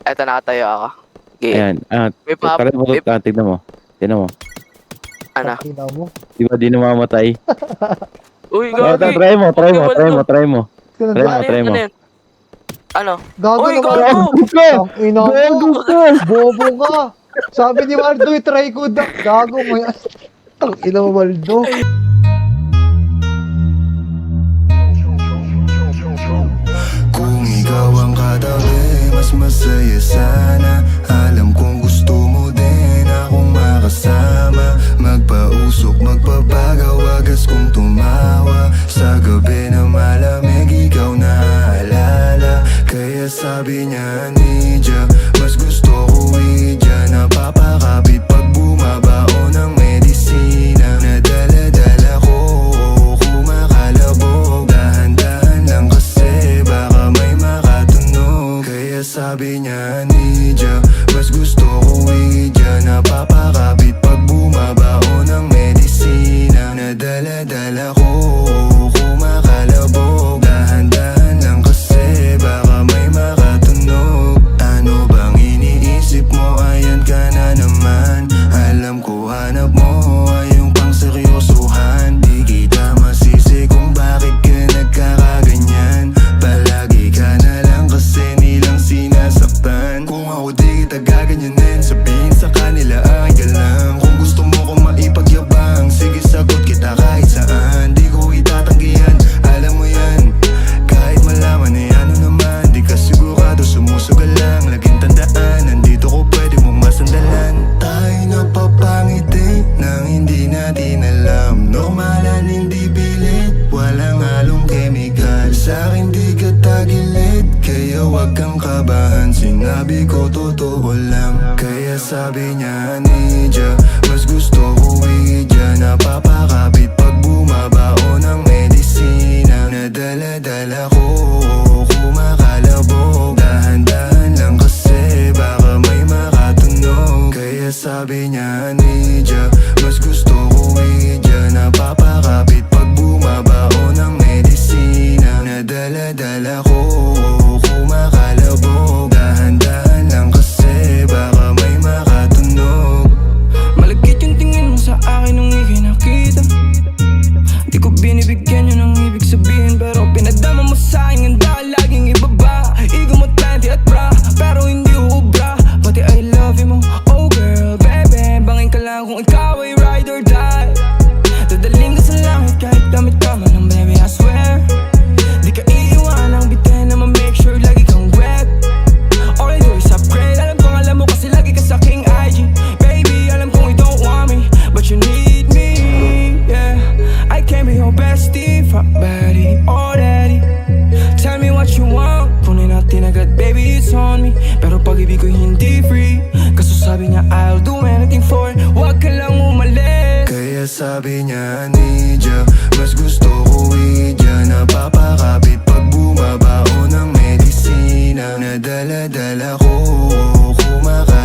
Eto, nakatayo ako. Okay. Ayan. May pop, Tara mo, may, tignan mo. Tignan mo. ano? Ina mo. Di ba di namamatay? Uy, Try gagi. mo. Try mo. Try mo. Sino Try ba? mo, try mo. Ano yun? Ano? Gago Uy, naman. gago! Ang ina mo. Bobo ka. Sabi ni Waldo, try ko daw. Gago mo yan. Ang ina mo, Waldo. Kung ikaw ang katabi, mas masaya sana. Alam kong gusto mo din akong makasama. Magpausok, magpapagaw, wagas kong tumawa. Sa gabi na malamig, ikaw naaalala. Kaya sabi niya, Nidya, mas gusto ko idya. Napapakapit pag bumabao ng medisina. Nadala-dala ko, kumakalabog. Dahan-dahan lang kasi baka may makatunog. Kaya sabi niya, Nidya, mas gusto ko idya. Napapakapit pag bumabao ng medisina. Nadala-dala ko, kumakalabog. Dahan-dahan lang kasi baka may makatunog. Ano bang iniisip mo? Ayan ka na naman. Alam ko hanap mo ay yung pang seryosohan. Di kita masisi kung bakit ka nagkakaganyan. Palagi ka na lang kasi nilang sinasaktan. Kung ako di kita gaganyanin, sabihin sa kanila ay galang. Kung gusto mo kong maipagyabang, sige sagot kita kahit saan. Di ko itatanggihan, alam mo yan. Kahit malaman eh ano naman, di ka sigurado, sumusugal lang. Laging tandaan, nandito ko pwede mong masandalan. Tayo napapangiti nang hindi natin alam. Normalan, hindi pilit, walang halong chemical. Sa'kin di ka tagilid, kaya wag kang kabahan. Sinabi ko totoo lang. Kaya sabi niya, Nidya, mas gusto ko idya. Napapakapit pag bumabao ng medisina. Nadala-dala ko, kumakalabog. Dahan-dahan lang kasi baka may makatunog. Kaya sabi niya, Nidya, mas gusto ko idya. Napapakapit pag bumabao ng medisina. Nadala-dala ko, kumakalabog. Dahan-dahan lang kasi baka may makatunog. Malagkit yung tingin mo sa akin nung ika'y nakita. Di ko binibigyan yun ang ibig sabihin, pero pinadama mo sa'kin ang dahil laging ibaba. Ego mo 20 at bra, pero hindi uubra. Pati I love you mo, oh girl, baby. Bangin ka lang kung ikaw ay ride or die. Dadaling ka sa langit kahit damit ka man ng baby, I swear. Di ka iiwan ang bitin na ma-make sure lagi kang wet. All I do is upgrade, alam kong alam mo kasi lagi ka sa king IG. Baby, alam kong you don't want me, but you need me, yeah. I can't be your bestie, fuck buddy, or daddy. Tell me what you want, kunin natin agad, baby, it's on me. Pero pag-ibig ko hindi free, kaso sabi niya I'll do anything for it, wag ka lang umalis. Kaya sabi niya, Nidya, mas gusto ko idya. Napapakapit pag bumabao ng medisina. Nadala-dala ko, kumakalabog.